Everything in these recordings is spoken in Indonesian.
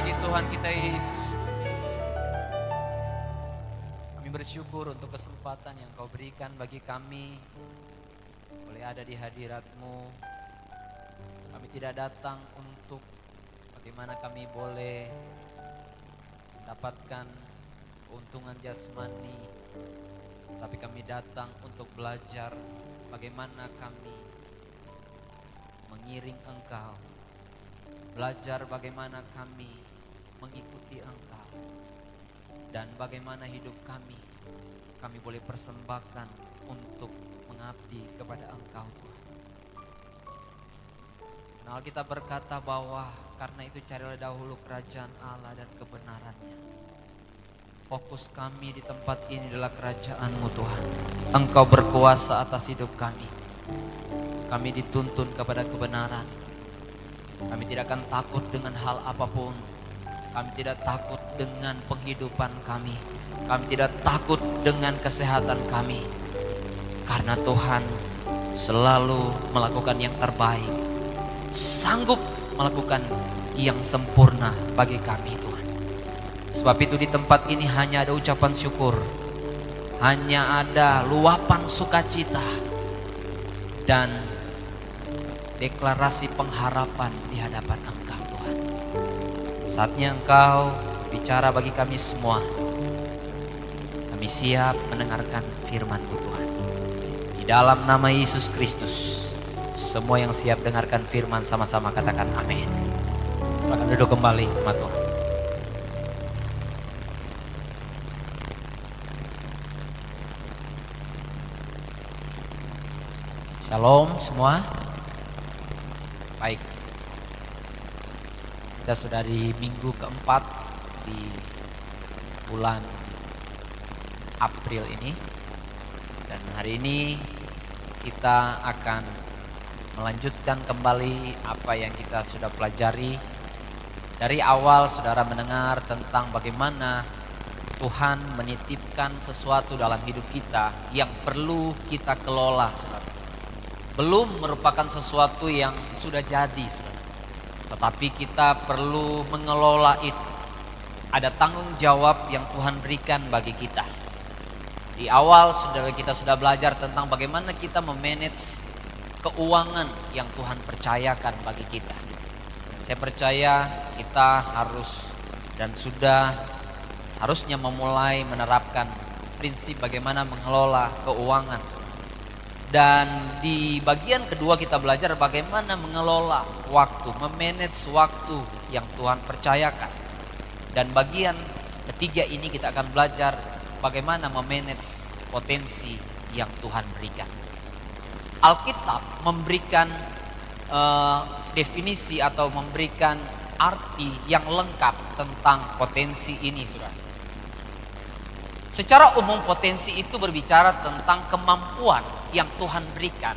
bagi Tuhan kita Yesus. Kami bersyukur untuk kesempatan yang Kau berikan bagi kami boleh ada di hadirat-Mu. Kami tidak datang untuk bagaimana kami boleh mendapatkan keuntungan jasmani, tapi kami datang untuk belajar bagaimana kami mengiring Engkau, belajar bagaimana kami mengikuti Engkau, dan bagaimana hidup kami boleh persembahkan untuk mengabdi kepada Engkau Tuhan. Nah, kita berkata bahwa karena itu carilah dahulu kerajaan Allah dan kebenarannya. Fokus kami di tempat ini adalah kerajaan-Mu Tuhan. Engkau berkuasa atas hidup kami. Kami dituntun kepada kebenaran. Kami tidak akan takut dengan hal apapun. Kami tidak takut dengan penghidupan kami. Kami tidak takut dengan kesehatan kami. Karena Tuhan selalu melakukan yang terbaik. Sanggup melakukan yang sempurna bagi kami Tuhan. Sebab itu di tempat ini hanya ada ucapan syukur. Hanya ada luapan sukacita. Dan deklarasi pengharapan di hadapan Engkau Tuhan. Saatnya Engkau bicara bagi kami semua. Kami siap mendengarkan firman-Mu Tuhan. Di dalam nama Yesus Kristus, semua yang siap dengarkan firman sama-sama katakan amin. Silakan duduk kembali umat Tuhan. Shalom semua. Baik. Kita sudah di minggu keempat di bulan April ini. Dan hari ini kita akan melanjutkan kembali apa yang kita sudah pelajari. Dari awal saudara mendengar tentang bagaimana Tuhan menitipkan sesuatu dalam hidup kita yang perlu kita kelola, saudara. Belum merupakan sesuatu yang sudah jadi, saudara. Tetapi kita perlu mengelola itu. Ada tanggung jawab yang Tuhan berikan bagi kita. Di awal saudara kita sudah belajar tentang bagaimana kita memanage keuangan yang Tuhan percayakan bagi kita. Saya percaya kita harus dan sudah harusnya memulai menerapkan prinsip bagaimana mengelola keuangan. Dan di bagian kedua kita belajar bagaimana mengelola waktu, memanage waktu yang Tuhan percayakan. Dan bagian ketiga ini kita akan belajar bagaimana memanage potensi yang Tuhan berikan. Alkitab memberikan definisi atau memberikan arti yang lengkap tentang potensi ini, saudara. Secara umum potensi itu berbicara tentang kemampuan yang Tuhan berikan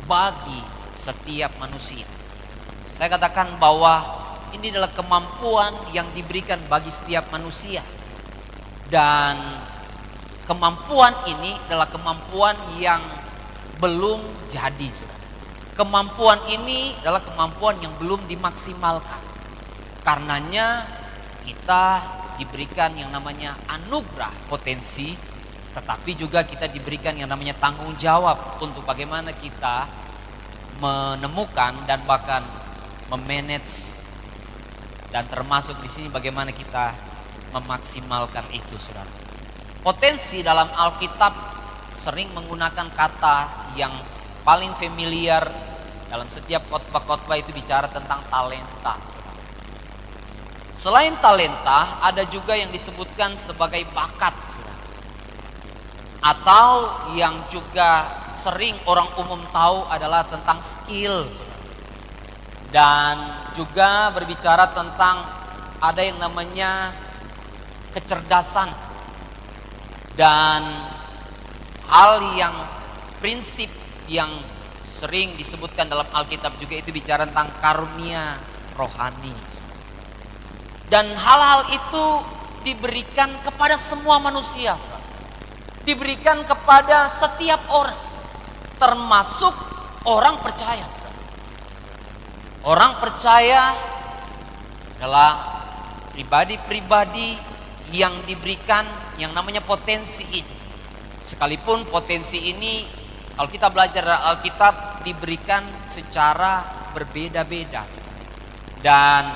bagi setiap manusia. Saya katakan bahwa ini adalah kemampuan yang diberikan bagi setiap manusia. Dan kemampuan ini adalah kemampuan yang belum jadi, saudara. Kemampuan ini adalah kemampuan yang belum dimaksimalkan. Karenanya kita diberikan yang namanya anugerah potensi, tetapi juga kita diberikan yang namanya tanggung jawab untuk bagaimana kita menemukan dan bahkan memanage, dan termasuk di sini bagaimana kita memaksimalkan itu, saudara. Potensi dalam Alkitab sering menggunakan kata yang paling familiar dalam setiap khotbah-khotbah itu bicara tentang talenta, saudara. Selain talenta, ada juga yang disebutkan sebagai bakat, saudara. Atau yang juga sering orang umum tahu adalah tentang skill, saudara. Dan juga berbicara tentang ada yang namanya kecerdasan. Dan hal yang prinsip yang sering disebutkan dalam Alkitab juga itu bicara tentang karunia rohani. Dan hal-hal itu diberikan kepada semua manusia. Diberikan kepada setiap orang. Termasuk orang percaya. Orang percaya adalah pribadi-pribadi yang diberikan yang namanya potensi ini. Sekalipun potensi ini kalau kita belajar Alkitab diberikan secara berbeda-beda dan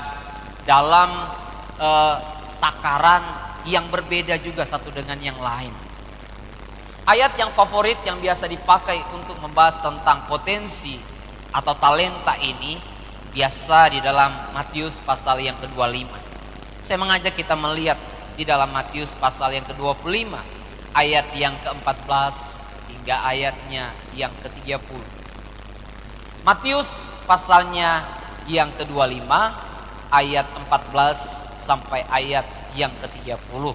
dalam takaran yang berbeda juga satu dengan yang lain. Ayat yang favorit yang biasa dipakai untuk membahas tentang potensi atau talenta ini biasa di dalam Matius pasal yang ke-25. Saya mengajak kita melihat di dalam Matius pasal yang ke-25 ayat yang ke-14 hingga ayatnya yang ke-30. Matius pasalnya yang ke-25 ayat 14 sampai ayat yang ke-30.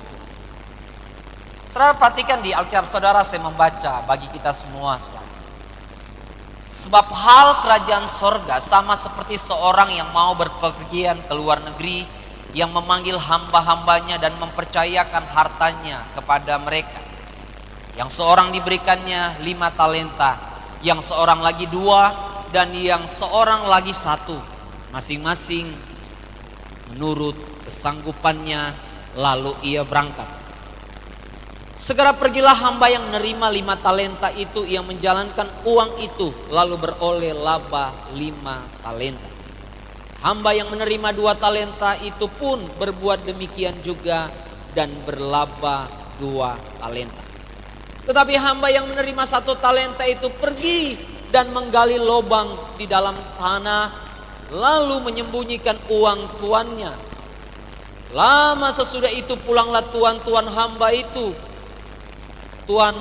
Saudara perhatikan di Alkitab saudara, saya membaca bagi kita semua, saudara. Sebab hal kerajaan sorga sama seperti seorang yang mau berpergian ke luar negeri, yang memanggil hamba-hambanya dan mempercayakan hartanya kepada mereka. Yang seorang diberikannya 5 talenta, yang seorang lagi 2, dan yang seorang lagi 1, masing-masing menurut kesanggupannya, lalu ia berangkat. Segera pergilah hamba yang menerima 5 talenta itu, yang menjalankan uang itu, lalu beroleh laba 5 talenta. Hamba yang menerima 2 talenta itu pun berbuat demikian juga dan berlaba 2 talenta. Tetapi hamba yang menerima 1 talenta itu pergi dan menggali lubang di dalam tanah, lalu menyembunyikan uang tuannya. Lama sesudah itu pulanglah tuan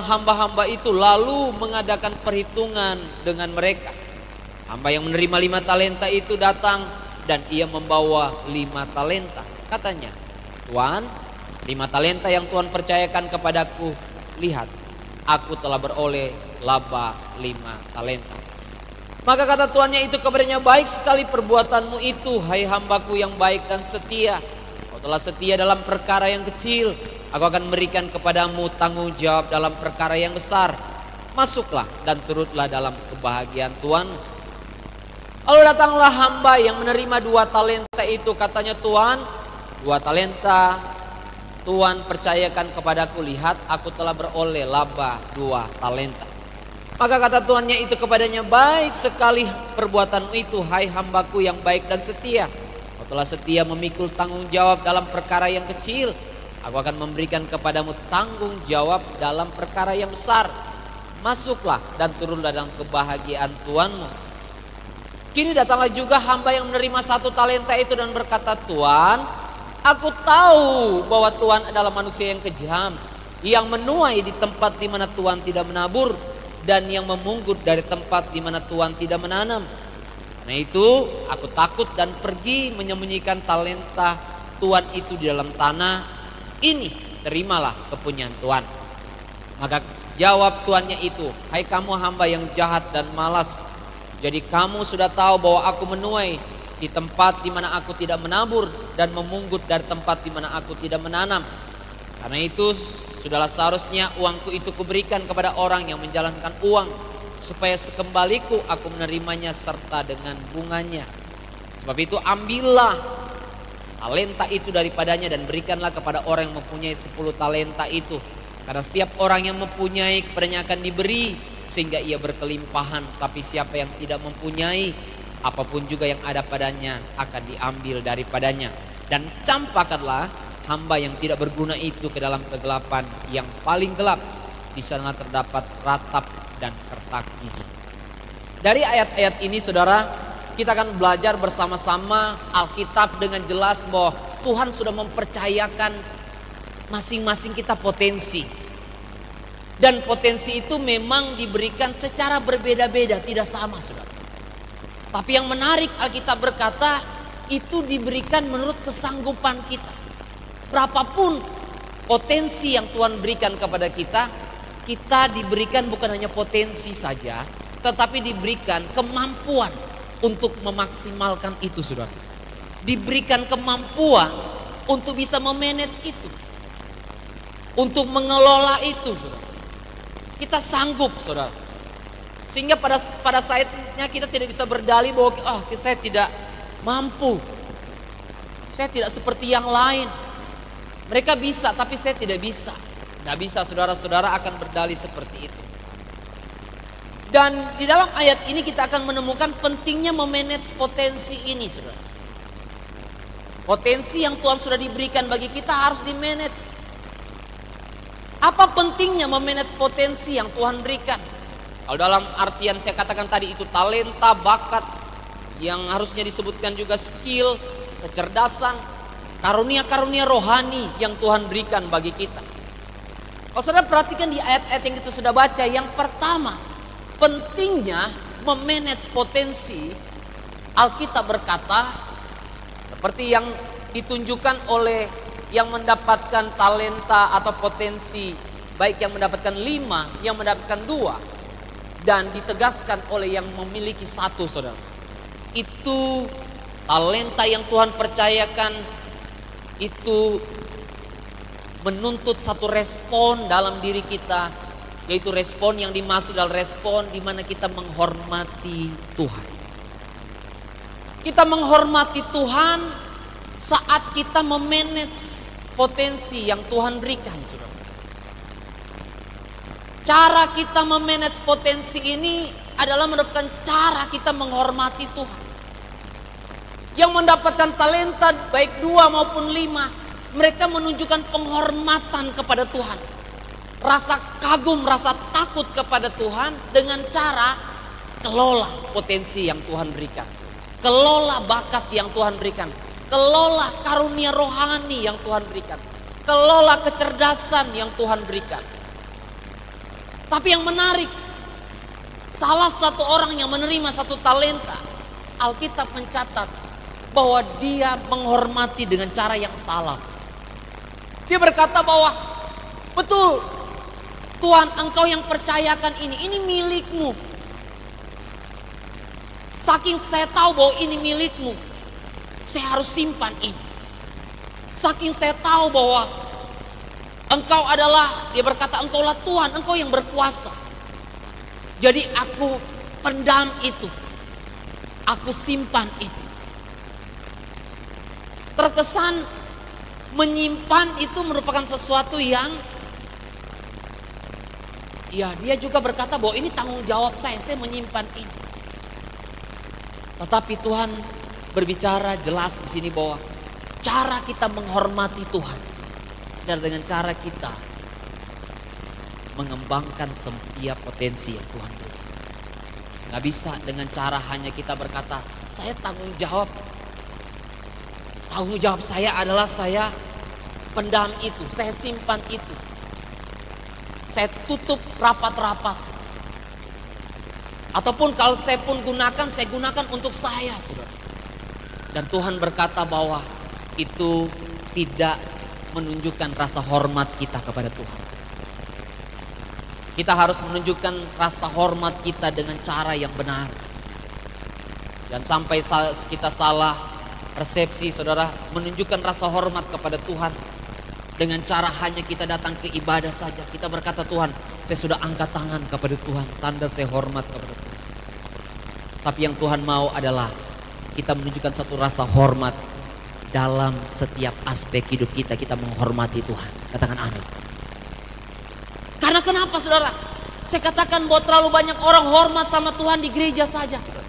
hamba-hamba itu, lalu mengadakan perhitungan dengan mereka. Hamba yang menerima 5 talenta itu datang dan ia membawa 5 talenta. Katanya, Tuan, 5 talenta yang Tuhan percayakan kepadaku, lihat, aku telah beroleh laba 5 talenta. Maka kata tuannya itu kepadanya, baik sekali perbuatanmu itu, hai hambaku yang baik dan setia. Kau telah setia dalam perkara yang kecil, aku akan memberikan kepadamu tanggung jawab dalam perkara yang besar. Masuklah dan turutlah dalam kebahagiaan Tuhan. Lalu datanglah hamba yang menerima 2 talenta itu. Katanya, Tuan, 2 talenta Tuhan percayakan kepadaku, lihat aku telah beroleh laba 2 talenta. Maka kata tuannya itu kepadanya, baik sekali perbuatanmu itu, hai hambaku yang baik dan setia. Kau telah setia memikul tanggung jawab dalam perkara yang kecil, aku akan memberikan kepadamu tanggung jawab dalam perkara yang besar. Masuklah dan turunlah dalam kebahagiaan Tuanmu. Kini datanglah juga hamba yang menerima 1 talenta itu dan berkata, Tuan, aku tahu bahwa Tuhan adalah manusia yang kejam, yang menuai di tempat di mana Tuhan tidak menabur, dan yang memungut dari tempat di mana Tuhan tidak menanam. Karena itu aku takut dan pergi menyembunyikan talenta Tuhan itu di dalam tanah. Ini terimalah kepunyaan Tuhan. Maka jawab tuannya itu, hai kamu hamba yang jahat dan malas, jadi kamu sudah tahu bahwa aku menuai di tempat di mana aku tidak menabur dan memungut dari tempat di mana aku tidak menanam. Karena itu sudahlah seharusnya uangku itu kuberikan kepada orang yang menjalankan uang, supaya sekembaliku aku menerimanya serta dengan bunganya. Sebab itu ambillah talenta itu daripadanya dan berikanlah kepada orang yang mempunyai 10 talenta itu. Karena setiap orang yang mempunyai kepadanya akan diberi sehingga ia berkelimpahan. Tapi siapa yang tidak mempunyai, apapun juga yang ada padanya akan diambil daripadanya. Dan campakkanlah hamba yang tidak berguna itu ke dalam kegelapan yang paling gelap. Di sana terdapat ratap dan kertak gigi. Dari ayat-ayat ini saudara, kita akan belajar bersama-sama Alkitab dengan jelas bahwa Tuhan sudah mempercayakan masing-masing kita potensi. Dan potensi itu memang diberikan secara berbeda-beda, tidak sama saudara. Tapi yang menarik, Alkitab berkata itu diberikan menurut kesanggupan kita. Berapapun potensi yang Tuhan berikan kepada kita, kita diberikan bukan hanya potensi saja, tetapi diberikan kemampuan untuk memaksimalkan itu saudara. Diberikan kemampuan untuk bisa memanage itu, untuk mengelola itu saudara. Kita sanggup saudara. Sehingga pada saatnya kita tidak bisa berdalih bahwa saya tidak mampu. Saya tidak seperti yang lain. Mereka bisa, tapi saya tidak bisa. Tidak bisa, saudara-saudara akan berdalih seperti itu. Dan di dalam ayat ini kita akan menemukan pentingnya memanage potensi ini, saudara. Potensi yang Tuhan sudah diberikan bagi kita harus dimanage. Apa pentingnya memanage potensi yang Tuhan berikan? Kalau dalam artian saya katakan tadi itu talenta, bakat, yang harusnya disebutkan juga skill, kecerdasan, karunia-karunia rohani yang Tuhan berikan bagi kita. Kalau saudara perhatikan di ayat-ayat yang kita sudah baca, yang pertama, pentingnya memanage potensi. Alkitab berkata, seperti yang ditunjukkan oleh yang mendapatkan talenta atau potensi, baik yang mendapatkan 5, yang mendapatkan 2, dan ditegaskan oleh yang memiliki 1, saudara. Itu talenta yang Tuhan percayakan, itu menuntut satu respon dalam diri kita, yaitu respon yang dimaksud adalah respon di mana kita menghormati Tuhan. Kita menghormati Tuhan saat kita memanage potensi yang Tuhan berikan, saudara. Cara kita memanage potensi ini adalah merupakan cara kita menghormati Tuhan. Yang mendapatkan talenta baik 2 maupun 5, mereka menunjukkan penghormatan kepada Tuhan. Rasa kagum, rasa takut kepada Tuhan dengan cara kelola potensi yang Tuhan berikan. Kelola bakat yang Tuhan berikan. Kelola karunia rohani yang Tuhan berikan. Kelola kecerdasan yang Tuhan berikan. Tapi yang menarik, salah satu orang yang menerima satu talenta, Alkitab mencatat bahwa dia menghormati dengan cara yang salah. Dia berkata bahwa betul, Tuhan, Engkau yang percayakan ini milikmu. Saking saya tahu bahwa ini milikmu, saya harus simpan ini. Saking saya tahu bahwa Engkau adalah, dia berkata, Engkaulah Tuhan, Engkau yang berkuasa. Jadi aku pendam itu, aku simpan itu. Terkesan menyimpan itu merupakan sesuatu yang, ya dia juga berkata bahwa ini tanggung jawab saya menyimpan ini. Tetapi Tuhan berbicara jelas di sini bahwa cara kita menghormati Tuhan dan dengan cara kita mengembangkan setiap potensi yang Tuhan beri. Gak bisa dengan cara hanya kita berkata, saya tanggung jawab saya adalah saya pendam itu, saya simpan itu, saya tutup rapat-rapat. Ataupun kalau saya pun gunakan, saya gunakan untuk saya, saudara. Dan Tuhan berkata bahwa itu tidak menunjukkan rasa hormat kita kepada Tuhan. Kita harus menunjukkan rasa hormat kita dengan cara yang benar. Dan sampai kita salah persepsi, saudara, menunjukkan rasa hormat kepada Tuhan dengan cara hanya kita datang ke ibadah saja. Kita berkata, Tuhan, saya sudah angkat tangan kepada Tuhan, tanda saya hormat kepada Tuhan. Tapi yang Tuhan mau adalah kita menunjukkan satu rasa hormat dalam setiap aspek hidup kita. Kita menghormati Tuhan. Katakan amin. Karena kenapa, saudara? Saya katakan bahwa terlalu banyak orang hormat sama Tuhan di gereja saja, saudara.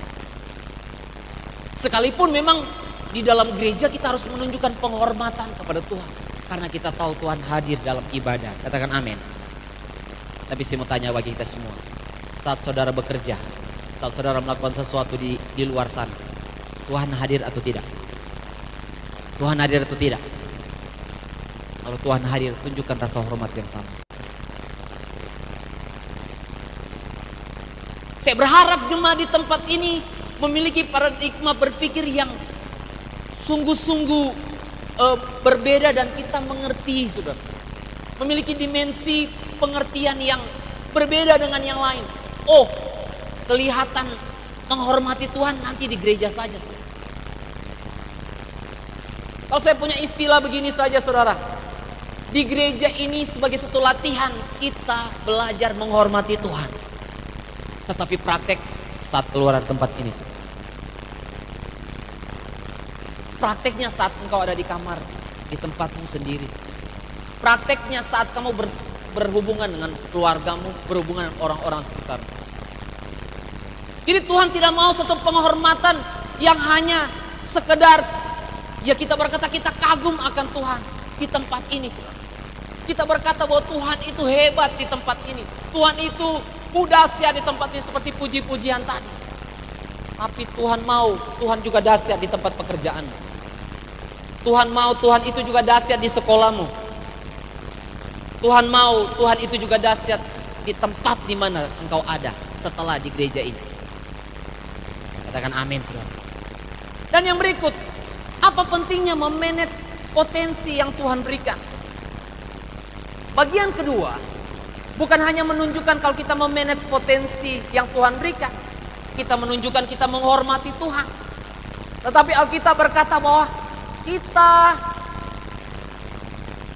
Sekalipun memang di dalam gereja kita harus menunjukkan penghormatan kepada Tuhan. Karena kita tahu Tuhan hadir dalam ibadah. Katakan amin. Tapi saya mau tanya bagi kita semua. Saat saudara bekerja, saat saudara melakukan sesuatu di luar sana, Tuhan hadir atau tidak? Tuhan hadir atau tidak? Kalau Tuhan hadir, tunjukkan rasa hormat yang sama. Saya berharap jemaat di tempat ini memiliki paradigma berpikir yang sungguh-sungguh berbeda dan kita mengerti, saudara. Memiliki dimensi pengertian yang berbeda dengan yang lain. Oh, kelihatan menghormati Tuhan nanti di gereja saja, saudara. Kalau saya punya istilah begini saja, saudara. Di gereja ini sebagai satu latihan kita belajar menghormati Tuhan. Tetapi praktek saat keluar tempat ini, saudara. Prakteknya saat engkau ada di kamar, di tempatmu sendiri. Prakteknya saat kamu berhubungan dengan keluargamu, berhubungan dengan orang-orang sekitar. Jadi Tuhan tidak mau satu penghormatan yang hanya sekedar ya kita berkata kita kagum akan Tuhan di tempat ini. Kita berkata bahwa Tuhan itu hebat di tempat ini. Tuhan itu dahsyat di tempat ini seperti puji-pujian tadi. Tapi Tuhan mau, Tuhan juga dahsyat di tempat pekerjaan. Tuhan mau, Tuhan itu juga dahsyat di sekolahmu. Tuhan mau, Tuhan itu juga dahsyat di tempat di mana engkau ada setelah di gereja ini. Katakan amin, saudara. Dan yang berikut, apa pentingnya memanage potensi yang Tuhan berikan? Bagian kedua, bukan hanya menunjukkan kalau kita memanage potensi yang Tuhan berikan, kita menunjukkan kita menghormati Tuhan. Tetapi Alkitab berkata bahwa kita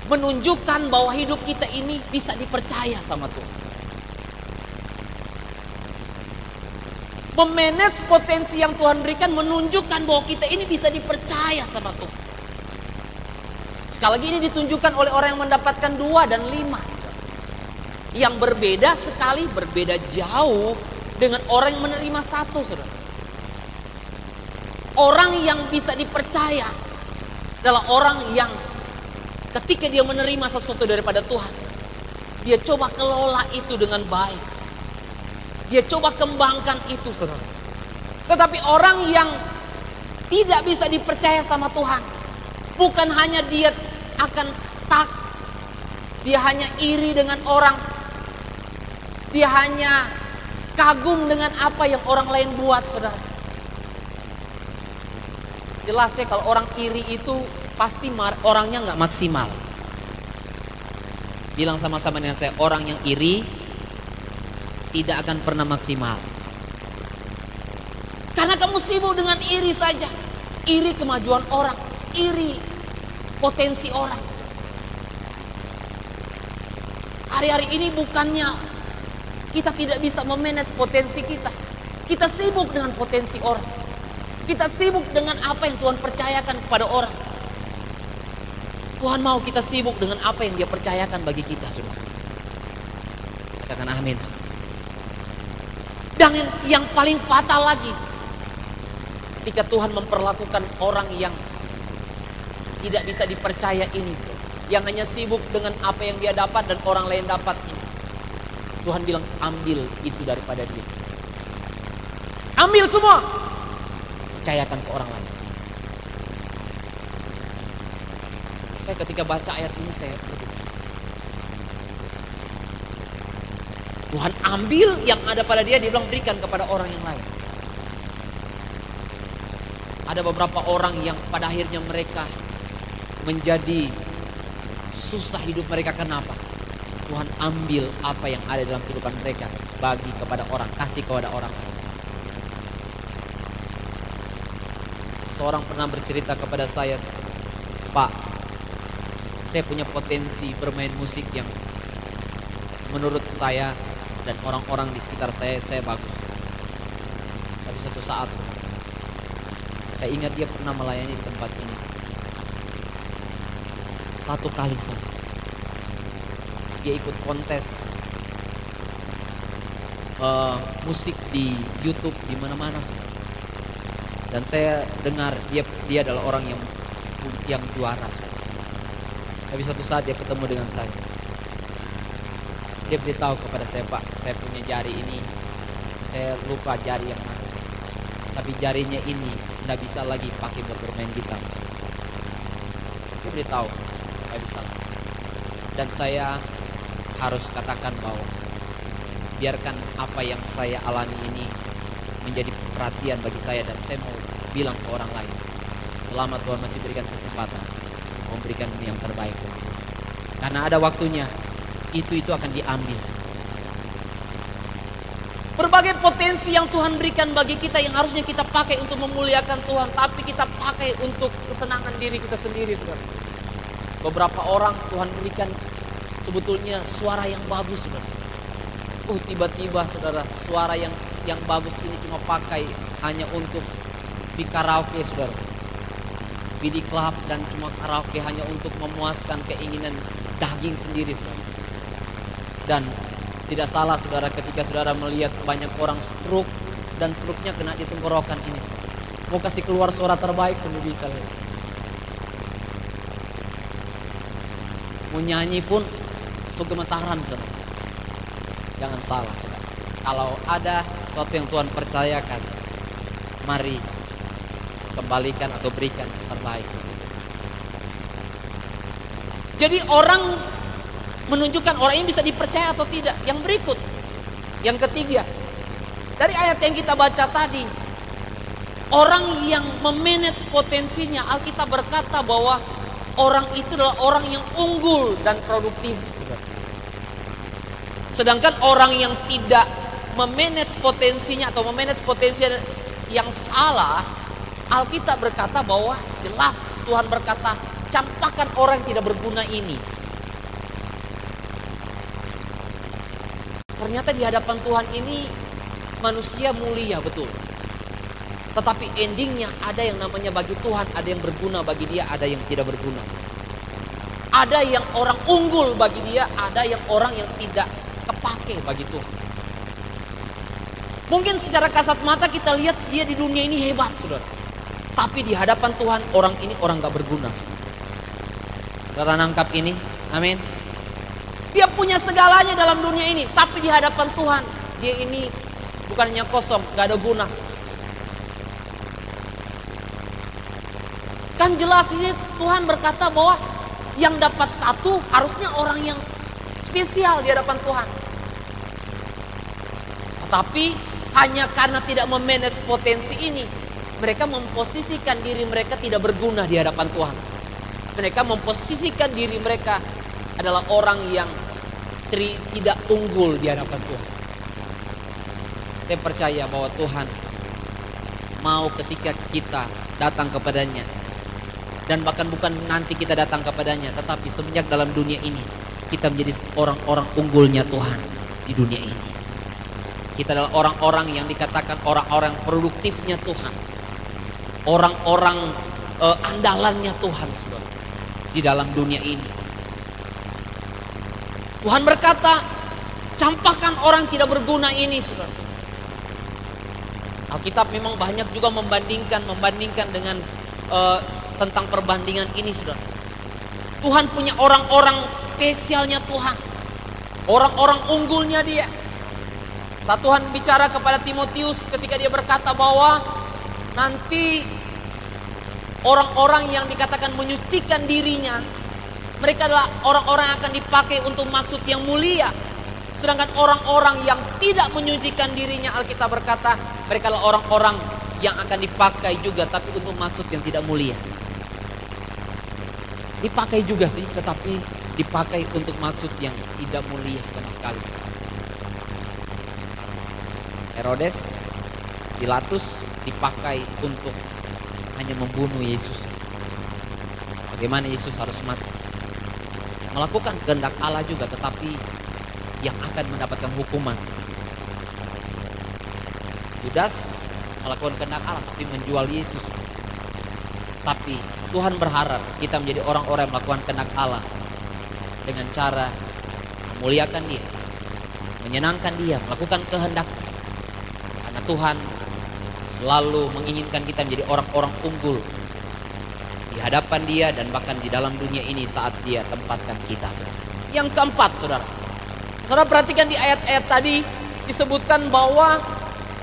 menunjukkan bahwa hidup kita ini bisa dipercaya sama Tuhan. Memanage potensi yang Tuhan berikan menunjukkan bahwa kita ini bisa dipercaya sama Tuhan. Sekali lagi ini ditunjukkan oleh orang yang mendapatkan 2 dan 5. Yang berbeda sekali, berbeda jauh dengan orang yang menerima 1, saudara. Orang yang bisa dipercaya adalah orang yang ketika dia menerima sesuatu daripada Tuhan, dia coba kelola itu dengan baik. Dia coba kembangkan itu, saudara. Tetapi orang yang tidak bisa dipercaya sama Tuhan, bukan hanya dia akan stuck, dia hanya iri dengan orang, dia hanya kagum dengan apa yang orang lain buat, saudara. Jelas ya kalau orang iri itu pasti orangnya nggak maksimal. Bilang sama-sama dengan saya, orang yang iri tidak akan pernah maksimal. Karena kamu sibuk dengan iri saja. Iri kemajuan orang, iri potensi orang. Hari-hari ini bukannya kita tidak bisa memanage potensi kita. Kita sibuk dengan potensi orang. Kita sibuk dengan apa yang Tuhan percayakan kepada orang. Tuhan mau kita sibuk dengan apa yang Dia percayakan bagi kita, saudara. Katakan amin, saudara. Dan yang paling fatal lagi, ketika Tuhan memperlakukan orang yang tidak bisa dipercaya ini, yang hanya sibuk dengan apa yang dia dapat dan orang lain dapat ini, Tuhan bilang ambil itu daripada dia. Ambil semua, percayakan ke orang lain. Saya ketika baca ayat ini saya berpikir, Tuhan ambil yang ada pada dia bilang berikan kepada orang yang lain. Ada beberapa orang yang pada akhirnya mereka menjadi susah hidup mereka. Kenapa? Tuhan ambil apa yang ada dalam kehidupan mereka, bagi kepada orang, kasih kepada orang. Seorang pernah bercerita kepada saya, Pak, saya punya potensi bermain musik yang menurut saya dan orang-orang di sekitar saya bagus. Tapi satu saat saya ingat dia pernah melayani di tempat ini. Satu kali saja dia ikut kontes musik di YouTube di mana-mana. Dan saya dengar dia adalah orang yang juara. Tapi satu saat dia ketemu dengan saya. Dia beritahu kepada saya, Pak, saya punya jari ini, saya lupa jari yang mana. Tapi jarinya ini tidak bisa lagi pakai buat bermain gitar. Dia beritahu, tidak bisa lagi. Dan saya harus katakan bahwa biarkan apa yang saya alami ini menjadi perhatian bagi saya. Dan saya mau bilang ke orang lain, selama Tuhan masih berikan kesempatan, memberikan yang terbaik. Karena ada waktunya, itu akan diambil. Berbagai potensi yang Tuhan berikan bagi kita yang harusnya kita pakai untuk memuliakan Tuhan, tapi kita pakai untuk kesenangan diri kita sendiri, saudara. Beberapa orang Tuhan berikan sebetulnya suara yang bagus, saudara. Tiba-tiba, saudara, suara yang bagus ini cuma pakai hanya untuk di karaoke, saudara. BD Club dan cuma karaoke hanya untuk memuaskan keinginan daging sendiri, saudara. Dan tidak salah saudara ketika saudara melihat banyak orang stroke dan stroke-nya kena di tenggorokan ini. Mau kasih keluar suara terbaik semua bisa. Mau nyanyi pun so gemetaran, saudara. Jangan salah, saudara. Kalau ada sesuatu yang Tuhan percayakan, mari kembalikan atau berikan yang terbaik. Jadi orang menunjukkan orang ini bisa dipercaya atau tidak. Yang berikut, yang ketiga, dari ayat yang kita baca tadi, orang yang memanage potensinya, Alkitab berkata bahwa orang itu adalah orang yang unggul dan produktif. Sedangkan orang yang tidak memanage potensinya atau memanage potensi yang salah, Alkitab berkata bahwa jelas Tuhan berkata, campakkan orang yang tidak berguna ini. Ternyata di hadapan Tuhan ini manusia mulia, betul. Tetapi endingnya ada yang namanya bagi Tuhan, ada yang berguna bagi dia, ada yang tidak berguna. Ada yang orang unggul bagi dia, ada yang orang yang tidak kepake bagi Tuhan. Mungkin secara kasat mata kita lihat dia di dunia ini hebat, saudara. Tapi di hadapan Tuhan orang ini orang gak berguna. Saudara nangkap ini? Amin. Dia punya segalanya dalam dunia ini, tapi di hadapan Tuhan dia ini bukan hanya kosong, gak ada guna. Kan jelas ini Tuhan berkata bahwa yang dapat satu harusnya orang yang spesial di hadapan Tuhan. Tetapi hanya karena tidak memanage potensi ini, mereka memposisikan diri mereka tidak berguna di hadapan Tuhan. Mereka memposisikan diri mereka adalah orang yang tidak unggul di hadapan Tuhan. Saya percaya bahwa Tuhan mau ketika kita datang kepadanya, dan bahkan bukan nanti kita datang kepadanya, tetapi semenjak dalam dunia ini kita menjadi orang-orang unggulnya Tuhan di dunia ini. Kita adalah orang-orang yang dikatakan orang-orang produktifnya Tuhan, orang-orang andalannya Tuhan, saudara, di dalam dunia ini. Tuhan berkata, campakkan orang tidak berguna ini, saudara. Alkitab memang banyak juga membandingkan dengan tentang perbandingan ini, saudara. Tuhan punya orang-orang spesialnya Tuhan, orang-orang unggulnya dia. Saat Tuhan bicara kepada Timotius ketika dia berkata bahwa nanti orang-orang yang dikatakan menyucikan dirinya, mereka adalah orang-orang yang akan dipakai untuk maksud yang mulia. Sedangkan orang-orang yang tidak menyucikan dirinya, Alkitab berkata mereka adalah orang-orang yang akan dipakai juga, tapi untuk maksud yang tidak mulia. Dipakai juga sih, tetapi dipakai untuk maksud yang tidak mulia sama sekali. Herodes, Pilatus dipakai untuk hanya membunuh Yesus. Bagaimana Yesus harus mati? Melakukan kehendak Allah juga, tetapi yang akan mendapatkan hukuman. Judas melakukan kehendak Allah tapi menjual Yesus. Tapi Tuhan berharap kita menjadi orang-orang yang melakukan kehendak Allah dengan cara memuliakan Dia, menyenangkan Dia, melakukan kehendak. Karena Tuhan selalu menginginkan kita menjadi orang-orang unggul di hadapan Dia dan bahkan di dalam dunia ini saat Dia tempatkan kita, saudara. Yang keempat, saudara. Saudara perhatikan di ayat-ayat tadi disebutkan bahwa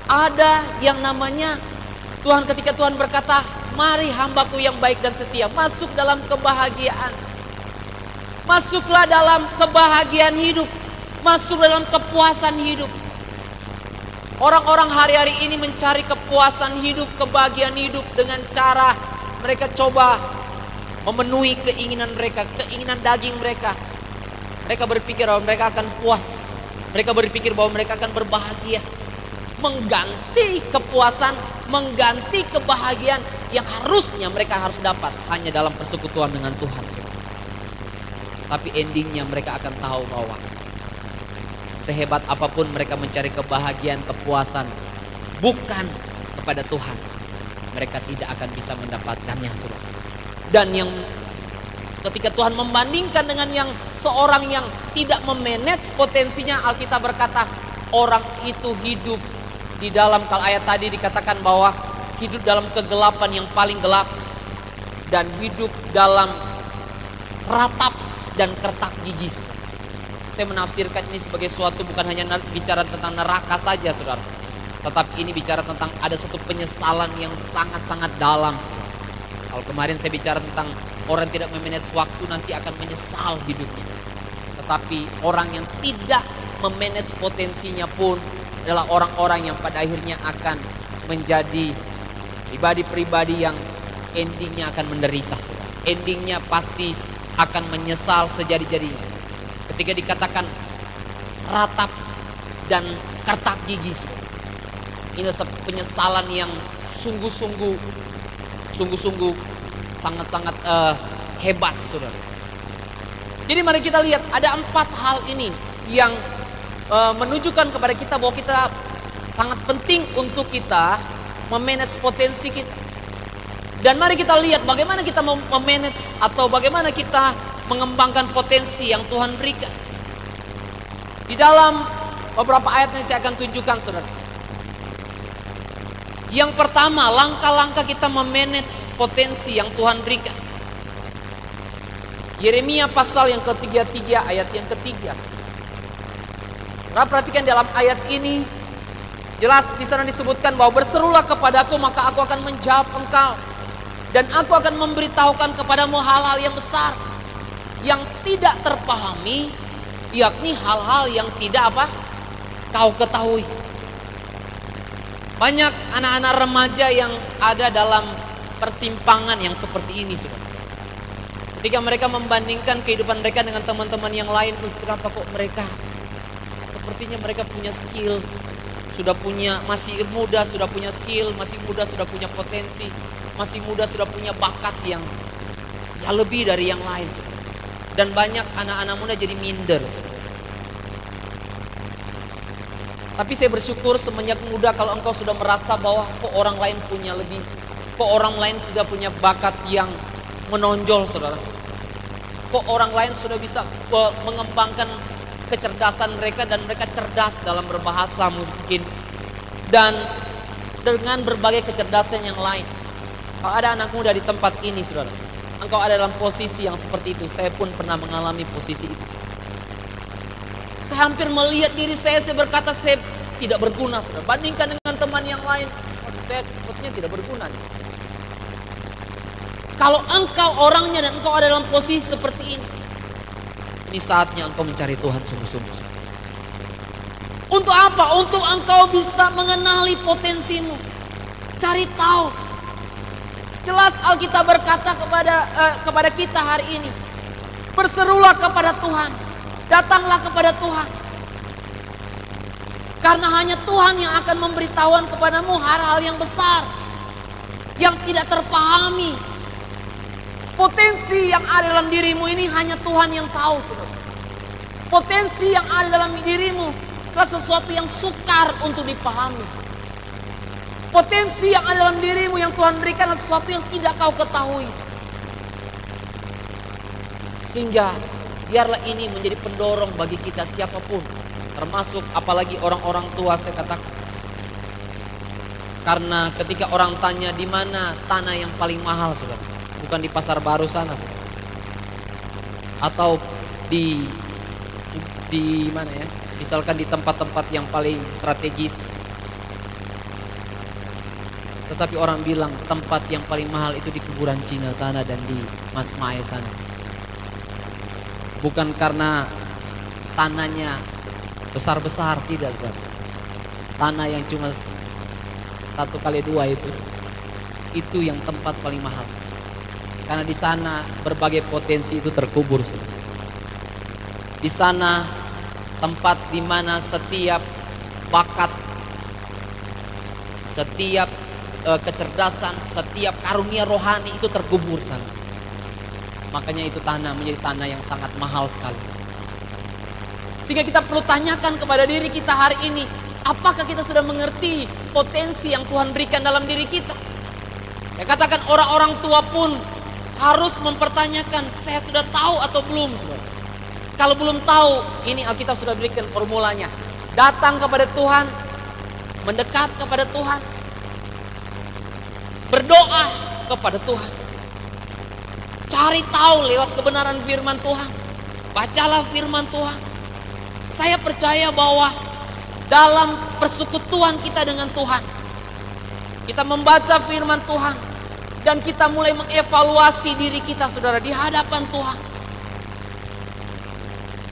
ada yang namanya Tuhan, ketika Tuhan berkata, mari hambaku yang baik dan setia masuk dalam kebahagiaan. Masuklah dalam kebahagiaan hidup, masuk dalam kepuasan hidup. Orang-orang hari-hari ini mencari kepuasan hidup, kebahagiaan hidup dengan cara mereka coba memenuhi keinginan mereka, keinginan daging mereka. Mereka berpikir bahwa mereka akan puas, mereka berpikir bahwa mereka akan berbahagia, mengganti kepuasan, mengganti kebahagiaan yang harusnya mereka harus dapat hanya dalam persekutuan dengan Tuhan. Tapi endingnya mereka akan tahu bahwa sehebat apapun mereka mencari kebahagiaan, kepuasan bukan kepada Tuhan, mereka tidak akan bisa mendapatkannya, saudara. Dan yang ketika Tuhan membandingkan dengan yang seorang yang tidak memanage potensinya, Alkitab berkata orang itu hidup di dalam, kalau ayat tadi dikatakan bahwa hidup dalam kegelapan yang paling gelap dan hidup dalam ratap dan kertak gigi. Saya menafsirkan ini sebagai suatu bukan hanya bicara tentang neraka saja, saudara, tetapi ini bicara tentang ada satu penyesalan yang sangat-sangat dalam, saudara. Kalau kemarin saya bicara tentang orang tidak memanage waktu nanti akan menyesal hidupnya. Tetapi orang yang tidak memanage potensinya pun adalah orang-orang yang pada akhirnya akan menjadi pribadi-pribadi yang endingnya akan menderita. Endingnya pasti akan menyesal sejadi-jadinya. Ketika dikatakan ratap dan kertak gigi, ini penyesalan yang sungguh-sungguh sangat-sangat hebat, saudara. Jadi mari kita lihat ada 4 hal ini yang menunjukkan kepada kita bahwa kita sangat penting untuk kita memanage potensi kita. Dan mari kita lihat bagaimana kita memanage atau bagaimana kita mengembangkan potensi yang Tuhan berikan. Di dalam beberapa ayat yang saya akan tunjukkan, saudara. Yang pertama, langkah-langkah kita memanage potensi yang Tuhan berikan. Yeremia pasal yang ke-33 ayat yang ketiga. Saudara perhatikan dalam ayat ini, jelas di sana disebutkan bahwa berserulah kepadaku maka aku akan menjawab engkau. Dan aku akan memberitahukan kepadamu hal-hal yang besar yang tidak terpahami, yakni hal-hal yang tidak kau ketahui. Banyak anak-anak remaja yang ada dalam persimpangan yang seperti ini, saudara. Ketika mereka membandingkan kehidupan mereka dengan teman-teman yang lain, kenapa kok mereka sepertinya mereka punya skill, masih muda sudah punya skill, masih muda sudah punya potensi, masih muda sudah punya bakat yang lebih dari yang lain, saudara. Dan banyak anak-anak muda jadi minder, saudara. Tapi saya bersyukur semenjak muda kalau engkau sudah merasa bahwa kok orang lain punya lebih, kok orang lain sudah punya bakat yang menonjol, saudara. Kok orang lain sudah bisa mengembangkan kecerdasan mereka dan mereka cerdas dalam berbahasa mungkin. Dan dengan berbagai kecerdasan yang lain. Kalau ada anak muda di tempat ini, saudara, engkau ada dalam posisi yang seperti itu. Saya pun pernah mengalami posisi itu. Saya hampir melihat diri saya berkata saya tidak berguna, saudara. Bandingkan dengan teman yang lain, saya sepertinya tidak berguna. Kalau engkau orangnya dan engkau ada dalam posisi seperti ini saatnya engkau mencari Tuhan sungguh-sungguh. Untuk apa? Untuk engkau bisa mengenali potensimu. Cari tahu. Jelas Alkitab berkata kepada kita hari ini, berserulah kepada Tuhan. Datanglah kepada Tuhan. Karena hanya Tuhan yang akan memberitahukan kepadamu hal-hal yang besar, yang tidak terpahami. Potensi yang ada dalam dirimu ini hanya Tuhan yang tahu, saudara. Potensi yang ada dalam dirimu adalah sesuatu yang sukar untuk dipahami. Potensi yang ada dalam dirimu yang Tuhan berikan adalah sesuatu yang tidak kau ketahui. Sehingga biarlah ini menjadi pendorong bagi kita siapapun, termasuk apalagi orang-orang tua, saya katakan. Karena ketika orang tanya di mana tanah yang paling mahal, saudara, bukan di pasar baru sana, saudara. Atau di mana ya? Misalkan di tempat-tempat yang paling strategis. Tetapi orang bilang tempat yang paling mahal itu di kuburan Cina sana dan di Masmae sana. Bukan karena tanahnya besar-besar, tidak, saudara. Tanah yang cuma 1x2 itu yang tempat paling mahal. Karena di sana berbagai potensi itu terkubur, saudara. Di sana tempat di mana setiap bakat, setiap kecerdasan, setiap karunia rohani itu terkubur sana. Makanya itu tanah menjadi tanah yang sangat mahal sekali. Sehingga kita perlu tanyakan kepada diri kita hari ini, apakah kita sudah mengerti potensi yang Tuhan berikan dalam diri kita? Saya katakan orang-orang tua pun harus mempertanyakan, saya sudah tahu atau belum, saudara. Kalau belum tahu, ini Alkitab sudah berikan formulanya. Datang kepada Tuhan, mendekat kepada Tuhan, berdoa kepada Tuhan, cari tahu lewat kebenaran firman Tuhan, bacalah firman Tuhan. Saya percaya bahwa dalam persekutuan kita dengan Tuhan, kita membaca firman Tuhan, dan kita mulai mengevaluasi diri kita, saudara, di hadapan Tuhan.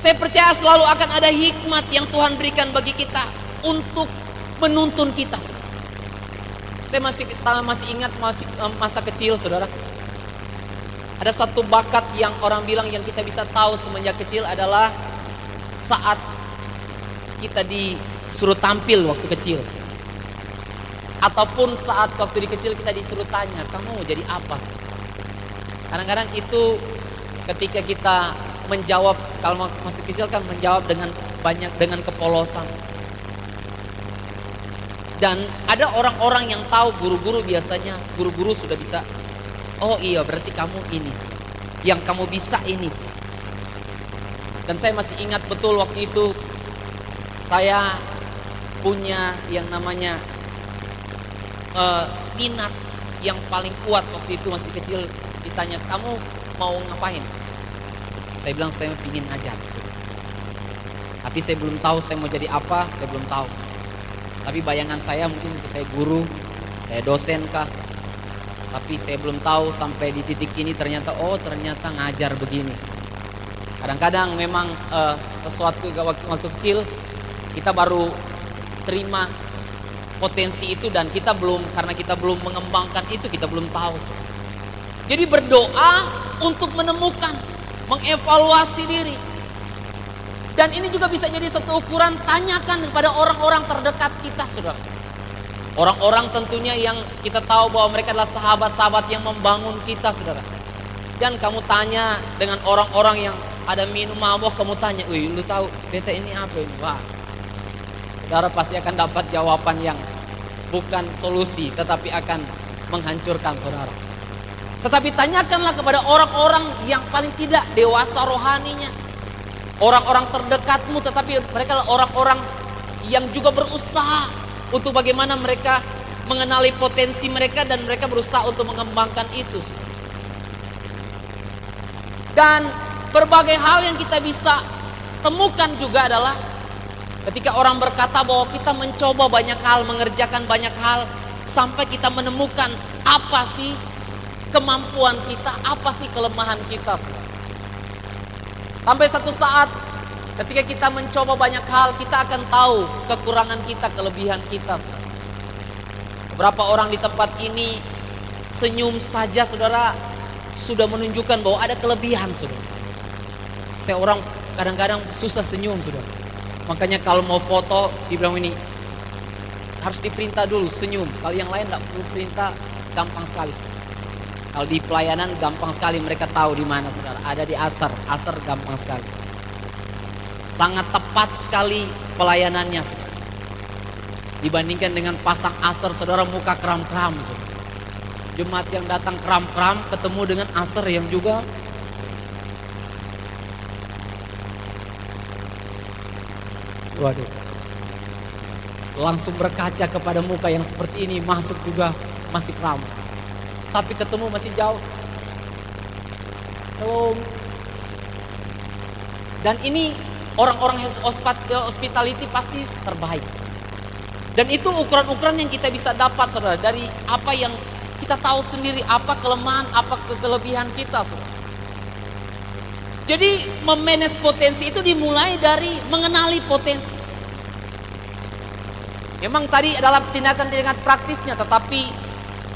Saya percaya selalu akan ada hikmat yang Tuhan berikan bagi kita untuk menuntun kita, saudara. Saya masih ingat masa kecil, saudara. Ada satu bakat yang orang bilang yang kita bisa tahu semenjak kecil adalah saat kita disuruh tampil waktu kecil. Ataupun saat waktu di kecil kita disuruh tanya, kamu mau jadi apa? Kadang-kadang itu ketika kita menjawab, kalau masih kecil kan menjawab dengan kepolosan. Dan ada orang-orang yang tahu, guru-guru biasanya, guru-guru sudah bisa, oh iya berarti kamu ini, yang kamu bisa ini. Dan saya masih ingat betul waktu itu, saya punya yang namanya minat yang paling kuat waktu itu masih kecil. Ditanya, kamu mau ngapain? Saya bilang saya ingin ngajar. Tapi saya belum tahu saya mau jadi apa, saya belum tahu. Tapi bayangan saya mungkin saya guru, saya dosen kah. Tapi saya belum tahu sampai di titik ini ternyata ngajar begini. Kadang-kadang memang sesuatu waktu kecil kita baru terima potensi itu, dan kita belum, karena kita belum mengembangkan itu, kita belum tahu. Jadi berdoa untuk menemukan, mengevaluasi diri. Dan ini juga bisa jadi satu ukuran, tanyakan kepada orang-orang terdekat kita, saudara. Orang-orang tentunya yang kita tahu bahwa mereka adalah sahabat-sahabat yang membangun kita, saudara. Dan kamu tanya dengan orang-orang yang ada minum mabok, kamu tanya, wih lu tahu beta ini apa ini? Wah, saudara pasti akan dapat jawaban yang bukan solusi, tetapi akan menghancurkan saudara. Tetapi tanyakanlah kepada orang-orang yang paling tidak dewasa rohaninya, orang-orang terdekatmu, tetapi mereka adalah orang-orang yang juga berusaha untuk bagaimana mereka mengenali potensi mereka, dan mereka berusaha untuk mengembangkan itu. Dan berbagai hal yang kita bisa temukan juga adalah ketika orang berkata bahwa kita mencoba banyak hal, mengerjakan banyak hal, sampai kita menemukan apa sih kemampuan kita, apa sih kelemahan kita. Sampai satu saat ketika kita mencoba banyak hal, kita akan tahu kekurangan kita, kelebihan kita. Beberapa orang di tempat ini senyum saja, saudara, sudah menunjukkan bahwa ada kelebihan, saudara. Saya orang kadang-kadang susah senyum, saudara. Makanya kalau mau foto, dibilang ini harus diperintah dulu senyum. Kalau yang lain tidak perlu perintah, gampang sekali, saudara. Kalau di pelayanan gampang sekali, mereka tahu di mana, saudara. Ada di asar gampang sekali. Sangat tepat sekali pelayanannya, saudara. Dibandingkan dengan pasang asar, saudara, muka kram-kram, saudara. Jemaat yang datang kram-kram ketemu dengan asar yang juga waduh, langsung berkaca kepada muka yang seperti ini, masuk juga masih kram, tapi ketemu masih jauh. Shalom. Dan ini orang-orang hospitality pasti terbaik. Dan itu ukuran-ukuran yang kita bisa dapat, saudara, dari apa yang kita tahu sendiri, apa kelemahan, apa kelebihan kita, saudara. Jadi memanage potensi itu dimulai dari mengenali potensi. Memang tadi adalah tindakan-tindakan praktisnya, tetapi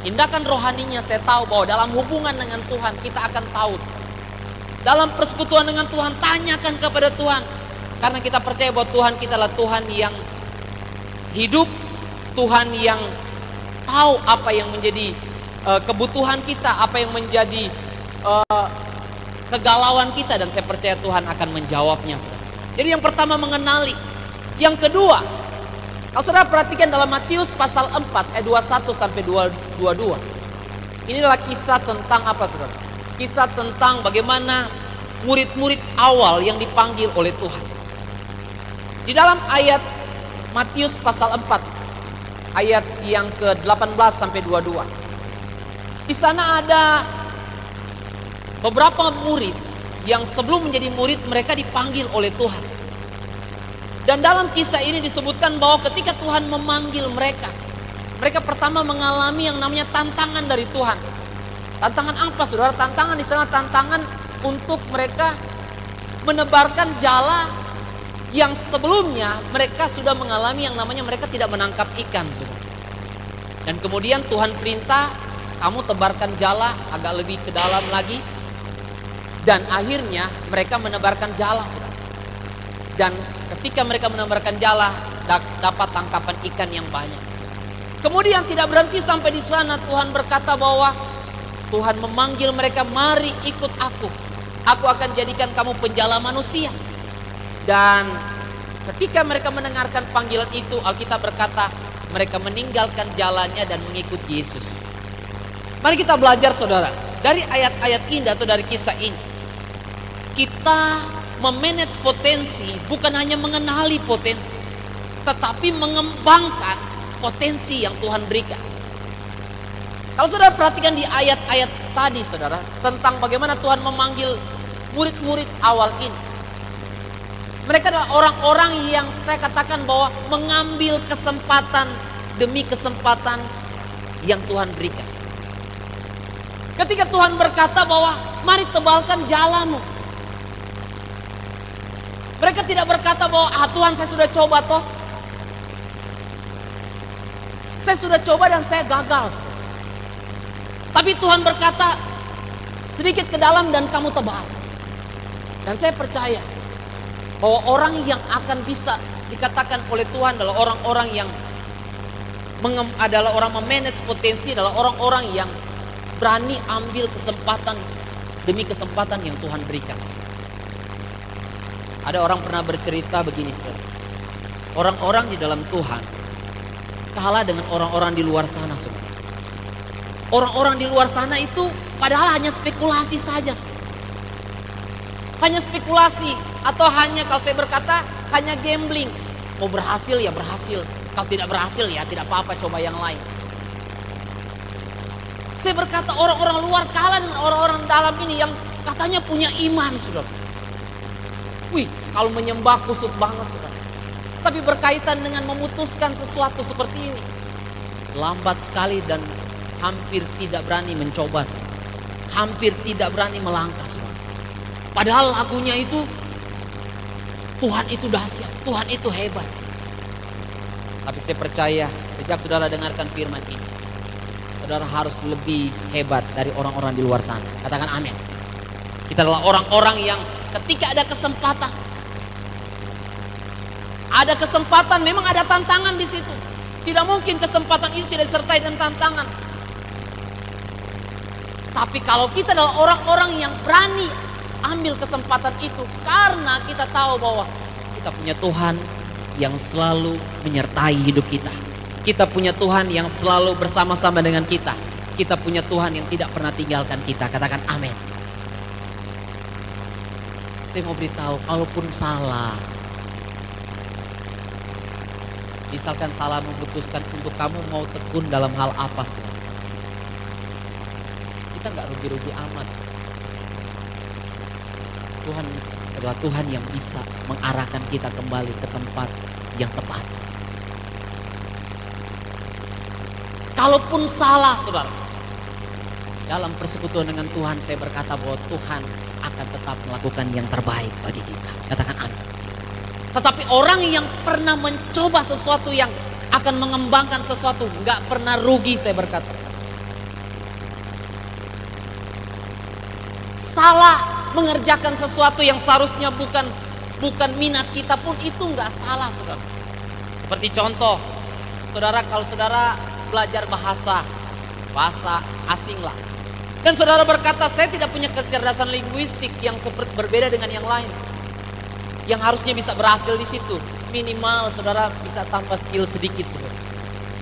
tindakan rohaninya saya tahu bahwa dalam hubungan dengan Tuhan kita akan tahu. Dalam persekutuan dengan Tuhan, tanyakan kepada Tuhan. Karena kita percaya bahwa Tuhan kita adalah Tuhan yang hidup, Tuhan yang tahu apa yang menjadi kebutuhan kita, apa yang menjadi kegalauan kita, dan saya percaya Tuhan akan menjawabnya. Jadi yang pertama mengenali. Yang kedua, kalau saudara perhatikan dalam Matius pasal 4 ayat 21 sampai 22. Inilah kisah tentang apa, saudara? kisah tentang bagaimana murid-murid awal yang dipanggil oleh Tuhan. Di dalam ayat Matius pasal 4, ayat yang ke-18 sampai 22. Di sana ada beberapa murid yang sebelum menjadi murid mereka dipanggil oleh Tuhan. Dan dalam kisah ini disebutkan bahwa ketika Tuhan memanggil mereka, mereka pertama mengalami yang namanya tantangan dari Tuhan. Tantangan apa, saudara? Tantangan di sana tantangan untuk mereka menebarkan jala yang sebelumnya mereka sudah mengalami yang namanya mereka tidak menangkap ikan, saudara. Dan kemudian Tuhan perintah, kamu tebarkan jala agak lebih ke dalam lagi. Dan akhirnya mereka menebarkan jala, saudara. Dan ketika mereka menebarkan jala, dapat tangkapan ikan yang banyak. Kemudian tidak berhenti sampai di sana, Tuhan berkata bahwa Tuhan memanggil mereka, mari ikut aku. Aku akan jadikan kamu penjala manusia. Dan ketika mereka mendengarkan panggilan itu, Alkitab berkata mereka meninggalkan jalannya dan mengikut Yesus. Mari kita belajar, saudara, dari ayat-ayat ini atau dari kisah ini. Kita memanage potensi bukan hanya mengenali potensi, tetapi mengembangkan potensi yang Tuhan berikan. Kalau saudara perhatikan di ayat-ayat tadi, saudara, tentang bagaimana Tuhan memanggil murid-murid awal ini. Mereka adalah orang-orang yang saya katakan bahwa mengambil kesempatan demi kesempatan yang Tuhan berikan. Ketika Tuhan berkata bahwa mari tebalkan jalamu, mereka tidak berkata bahwa Tuhan, saya sudah coba toh. Saya sudah coba dan saya gagal. Tapi Tuhan berkata sedikit ke dalam dan kamu tebal. Dan saya percaya bahwa orang yang akan bisa dikatakan oleh Tuhan adalah orang-orang yang adalah orang memanage potensi, adalah orang-orang yang berani ambil kesempatan demi kesempatan yang Tuhan berikan. Ada orang pernah bercerita begini, saudara. Orang-orang di dalam Tuhan kalah dengan orang-orang di luar sana, saudara. Orang-orang di luar sana itu padahal hanya spekulasi saja, saudara. Hanya spekulasi, atau hanya, kalau saya berkata, hanya gambling. Mau berhasil ya berhasil, kalau tidak berhasil ya tidak apa-apa, coba yang lain. Saya berkata orang-orang luar kalah dengan orang-orang dalam ini yang katanya punya iman, saudara. Wih, kalau menyembah kusut banget, saudara. Tapi berkaitan dengan memutuskan sesuatu seperti ini, lambat sekali dan hampir tidak berani mencoba, saudara. Hampir tidak berani melangkah, saudara. Padahal lagunya itu, Tuhan itu dahsyat, Tuhan itu hebat. Tapi saya percaya sejak saudara dengarkan firman ini, saudara harus lebih hebat dari orang-orang di luar sana. Katakan amin. Kita adalah orang-orang yang ketika ada kesempatan, memang ada tantangan di situ. Tidak mungkin kesempatan itu tidak disertai dengan tantangan. Tapi kalau kita adalah orang-orang yang berani ambil kesempatan itu, karena kita tahu bahwa kita punya Tuhan yang selalu menyertai hidup kita. Kita punya Tuhan yang selalu bersama-sama dengan kita. Kita punya Tuhan yang tidak pernah tinggalkan kita. Katakan amin. Saya mau beritahu, kalaupun salah, misalkan salah memutuskan untuk kamu mau tekun dalam hal apa, kita nggak rugi-rugi amat. Tuhan adalah Tuhan yang bisa mengarahkan kita kembali ke tempat yang tepat. Kalaupun salah, saudara, dalam persekutuan dengan Tuhan, saya berkata bahwa Tuhan akan tetap melakukan yang terbaik bagi kita. Katakan amin. Tetapi orang yang pernah mencoba sesuatu, yang akan mengembangkan sesuatu, nggak pernah rugi, saya berkata. Salah mengerjakan sesuatu yang seharusnya bukan minat kita pun itu nggak salah, saudara. Seperti contoh, saudara, kalau saudara belajar bahasa asing lah, dan saudara berkata saya tidak punya kecerdasan linguistik yang seperti berbeda dengan yang lain, yang harusnya bisa berhasil di situ, minimal saudara bisa tambah skill sedikit, saudara.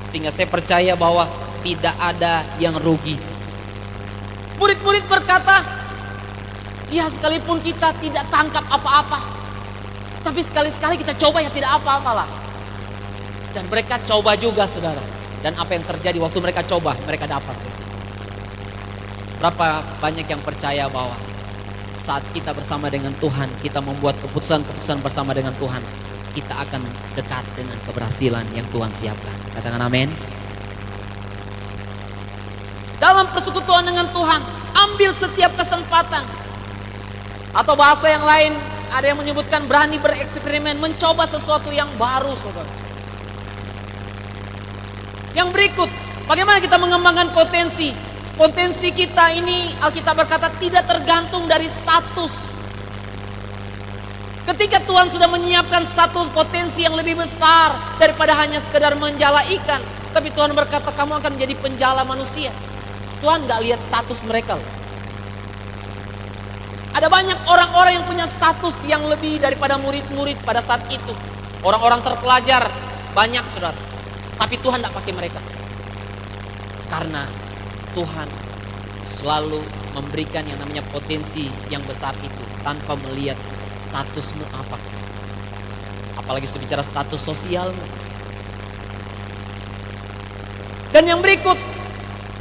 Sehingga saya percaya bahwa tidak ada yang rugi. Murid-murid berkata, Ya sekalipun kita tidak tangkap apa-apa, tapi sekali-sekali kita coba ya tidak apa-apalah. Dan mereka coba juga saudara. Dan apa yang terjadi waktu mereka coba, mereka dapat. Saudara. Berapa banyak yang percaya bahwa saat kita bersama dengan Tuhan, kita membuat keputusan-keputusan bersama dengan Tuhan, kita akan dekat dengan keberhasilan yang Tuhan siapkan. Katakan amin. Dalam persekutuan dengan Tuhan, ambil setiap kesempatan. Atau bahasa yang lain, ada yang menyebutkan berani bereksperimen, mencoba sesuatu yang baru, saudara. Yang berikut, bagaimana kita mengembangkan potensi? Potensi kita ini, Alkitab berkata, tidak tergantung dari status. Ketika Tuhan sudah menyiapkan satu potensi yang lebih besar daripada hanya sekedar menjala ikan, tapi Tuhan berkata, kamu akan menjadi penjala manusia. Tuhan gak lihat status mereka loh. Ada banyak orang-orang yang punya status yang lebih daripada murid-murid pada saat itu. Orang-orang terpelajar banyak saudara. Tapi Tuhan gak pakai mereka. Karena Tuhan selalu memberikan yang namanya potensi yang besar itu tanpa melihat statusmu apa. Apalagi sudah bicara status sosialmu. Dan yang berikut,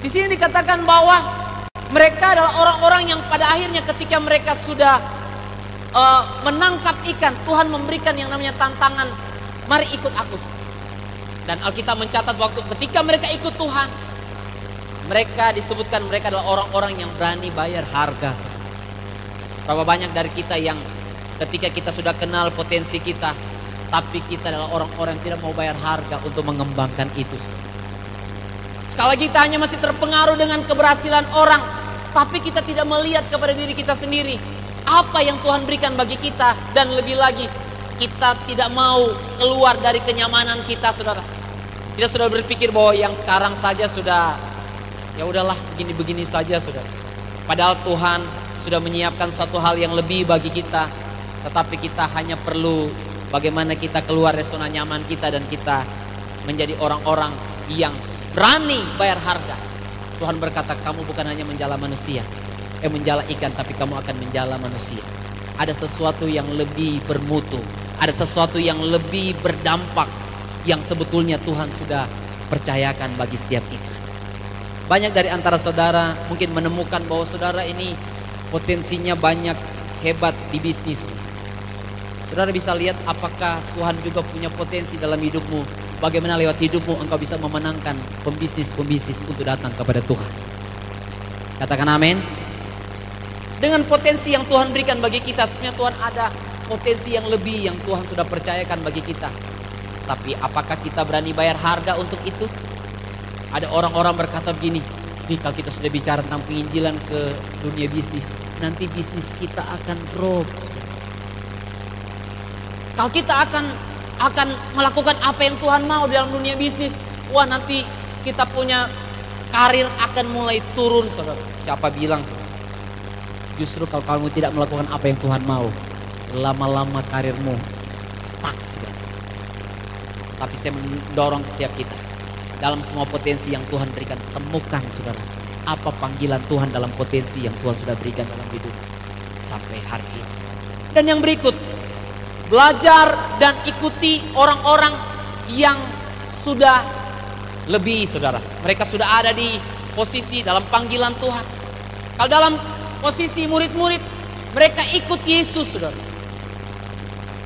di sini dikatakan bahwa mereka adalah orang-orang yang pada akhirnya ketika mereka sudah menangkap ikan, Tuhan memberikan yang namanya tantangan, mari ikut aku. Dan Alkitab mencatat waktu ketika mereka ikut Tuhan, mereka disebutkan mereka adalah orang-orang yang berani bayar harga. Berapa banyak dari kita yang ketika kita sudah kenal potensi kita, tapi kita adalah orang-orang yang tidak mau bayar harga untuk mengembangkan itu. Sekali lagi kita hanya masih terpengaruh dengan keberhasilan orang, tapi kita tidak melihat kepada diri kita sendiri. Apa yang Tuhan berikan bagi kita, dan lebih lagi kita tidak mau keluar dari kenyamanan kita, saudara. Kita sudah berpikir bahwa yang sekarang saja sudah, ya udahlah begini-begini saja, saudara. Padahal Tuhan sudah menyiapkan satu hal yang lebih bagi kita, tetapi kita hanya perlu bagaimana kita keluar dari zona nyaman kita dan kita menjadi orang-orang yang berani bayar harga. Tuhan berkata, kamu bukan hanya menjala manusia, menjala ikan, tapi kamu akan menjala manusia. Ada sesuatu yang lebih bermutu, ada sesuatu yang lebih berdampak, yang sebetulnya Tuhan sudah percayakan bagi setiap kita. Banyak dari antara saudara mungkin menemukan bahwa saudara ini potensinya banyak, hebat di bisnis. Saudara bisa lihat apakah Tuhan juga punya potensi dalam hidupmu. Bagaimana lewat hidupmu engkau bisa memenangkan pembisnis-pembisnis untuk datang kepada Tuhan. Katakan amin. Dengan potensi yang Tuhan berikan bagi kita, sebenarnya Tuhan ada potensi yang lebih yang Tuhan sudah percayakan bagi kita. Tapi apakah kita berani bayar harga untuk itu? Ada orang-orang berkata begini, nih kalau kita sudah bicara tentang penginjilan ke dunia bisnis, nanti bisnis kita akan drop. Kalau kita akan melakukan apa yang Tuhan mau dalam dunia bisnis, wah nanti kita punya karir akan mulai turun, saudara. Siapa bilang, saudara? Justru kalau kamu tidak melakukan apa yang Tuhan mau, lama-lama karirmu stuck, saudara. Tapi saya mendorong setiap kita, dalam semua potensi yang Tuhan berikan, temukan, saudara, apa panggilan Tuhan dalam potensi yang Tuhan sudah berikan dalam hidup sampai hari ini. Dan yang berikut, belajar dan ikuti orang-orang yang sudah lebih, saudara. Mereka sudah ada di posisi dalam panggilan Tuhan. Kalau dalam posisi murid-murid, mereka ikut Yesus, saudara.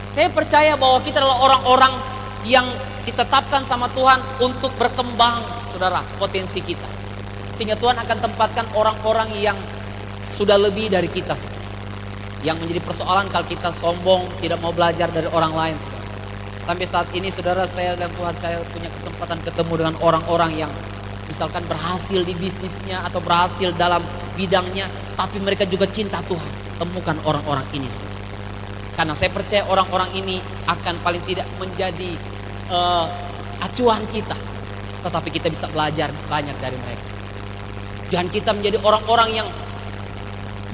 Saya percaya bahwa kita adalah orang-orang yang ditetapkan sama Tuhan untuk berkembang, saudara, potensi kita. Sehingga Tuhan akan tempatkan orang-orang yang sudah lebih dari kita, saudara. Yang menjadi persoalan kalau kita sombong, tidak mau belajar dari orang lain, saudara. Sampai saat ini, saudara, saya dan Tuhan, saya punya kesempatan ketemu dengan orang-orang yang misalkan berhasil di bisnisnya atau berhasil dalam bidangnya, tapi mereka juga cinta Tuhan. Temukan orang-orang ini, saudara. Karena saya percaya orang-orang ini akan paling tidak menjadi acuan kita, tetapi kita bisa belajar banyak dari mereka. Jangan kita menjadi orang-orang yang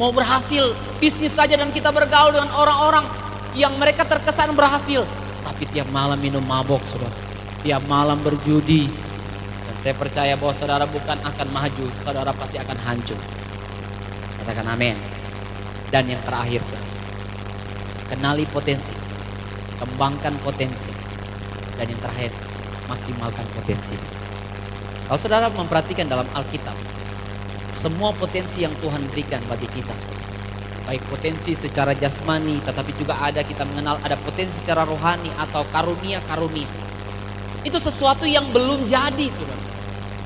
mau berhasil bisnis saja dan kita bergaul dengan orang-orang yang mereka terkesan berhasil, tapi tiap malam minum mabok, saudara. Tiap malam berjudi. Dan saya percaya bahwa saudara bukan akan maju, saudara pasti akan hancur. Katakan amin. Dan yang terakhir, saudara, kenali potensi, kembangkan potensi, dan yang terakhir, maksimalkan potensi. Kalau saudara memperhatikan dalam Alkitab, semua potensi yang Tuhan berikan bagi kita, baik potensi secara jasmani, tetapi juga ada kita mengenal ada potensi secara rohani atau karunia-karunia. Itu sesuatu yang belum jadi, saudara.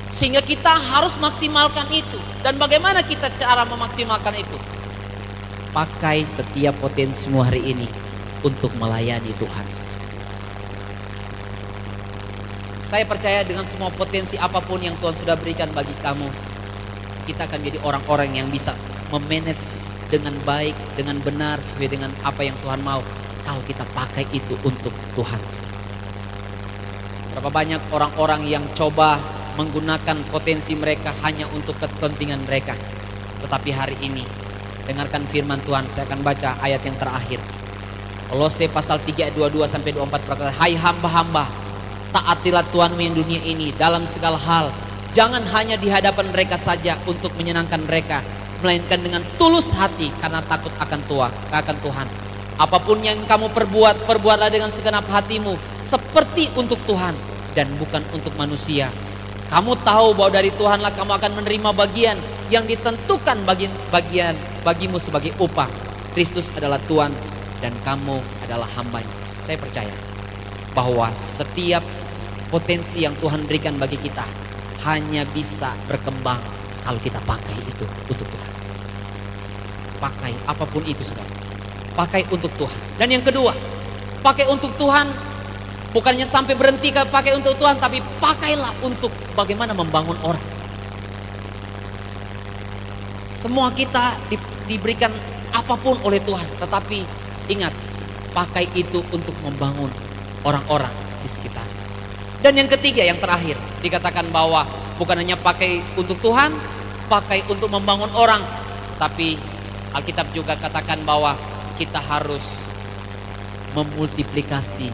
Sehingga kita harus maksimalkan itu. Dan bagaimana kita cara memaksimalkan itu? Pakai setiap potensimu hari ini untuk melayani Tuhan. Saya percaya dengan semua potensi apapun yang Tuhan sudah berikan bagi kamu, kita akan jadi orang-orang yang bisa memanage dengan baik, dengan benar, sesuai dengan apa yang Tuhan mau. Kalau kita pakai itu untuk Tuhan. Berapa banyak orang-orang yang coba menggunakan potensi mereka hanya untuk kepentingan mereka. Tetapi hari ini, dengarkan firman Tuhan, saya akan baca ayat yang terakhir. Kolose pasal 3 ayat 22 sampai 24 berkata, "Hai hamba-hamba, taatilah Tuhanmu yang dunia ini dalam segala hal. Jangan hanya di hadapan mereka saja untuk menyenangkan mereka, melainkan dengan tulus hati karena takut akan Tuhan. Apapun yang kamu perbuat, perbuatlah dengan segenap hatimu seperti untuk Tuhan dan bukan untuk manusia. Kamu tahu bahwa dari Tuhanlah kamu akan menerima bagian yang ditentukan bagimu sebagai upah. Kristus adalah Tuhan dan kamu adalah hambanya." Saya percaya bahwa setiap potensi yang Tuhan berikan bagi kita hanya bisa berkembang kalau kita pakai itu untuk Tuhan. Pakai apapun itu, saudara. Pakai untuk Tuhan. Dan yang kedua, pakai untuk Tuhan bukannya sampai berhenti pakai untuk Tuhan, tapi pakailah untuk bagaimana membangun orang. Semua kita diberikan apapun oleh Tuhan, tetapi ingat, pakai itu untuk membangun orang-orang di sekitar. Dan yang ketiga, yang terakhir, dikatakan bahwa bukan hanya pakai untuk Tuhan, pakai untuk membangun orang, tapi Alkitab juga katakan bahwa kita harus memultiplikasi,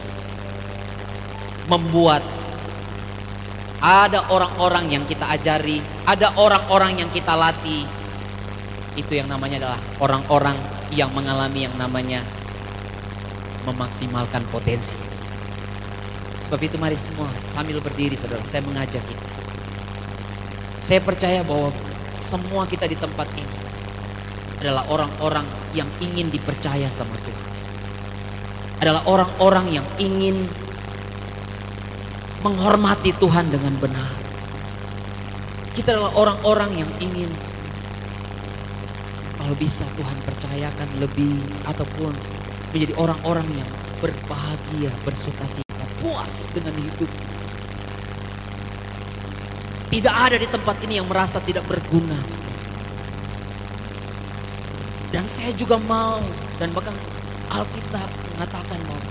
membuat. Ada orang-orang yang kita ajari, ada orang-orang yang kita latih. Itu yang namanya adalah orang-orang yang mengalami yang namanya memaksimalkan potensi. Sebab itu mari semua sambil berdiri, saudara, saya mengajak kita. Saya percaya bahwa semua kita di tempat ini adalah orang-orang yang ingin dipercaya sama Tuhan. Adalah orang-orang yang ingin menghormati Tuhan dengan benar. Kita adalah orang-orang yang ingin, kalau bisa Tuhan percayakan lebih, ataupun menjadi orang-orang yang berbahagia, bersukacita, puas dengan hidup. Tidak ada di tempat ini yang merasa tidak berguna. Dan saya juga mau, dan bahkan Alkitab mengatakan bahwa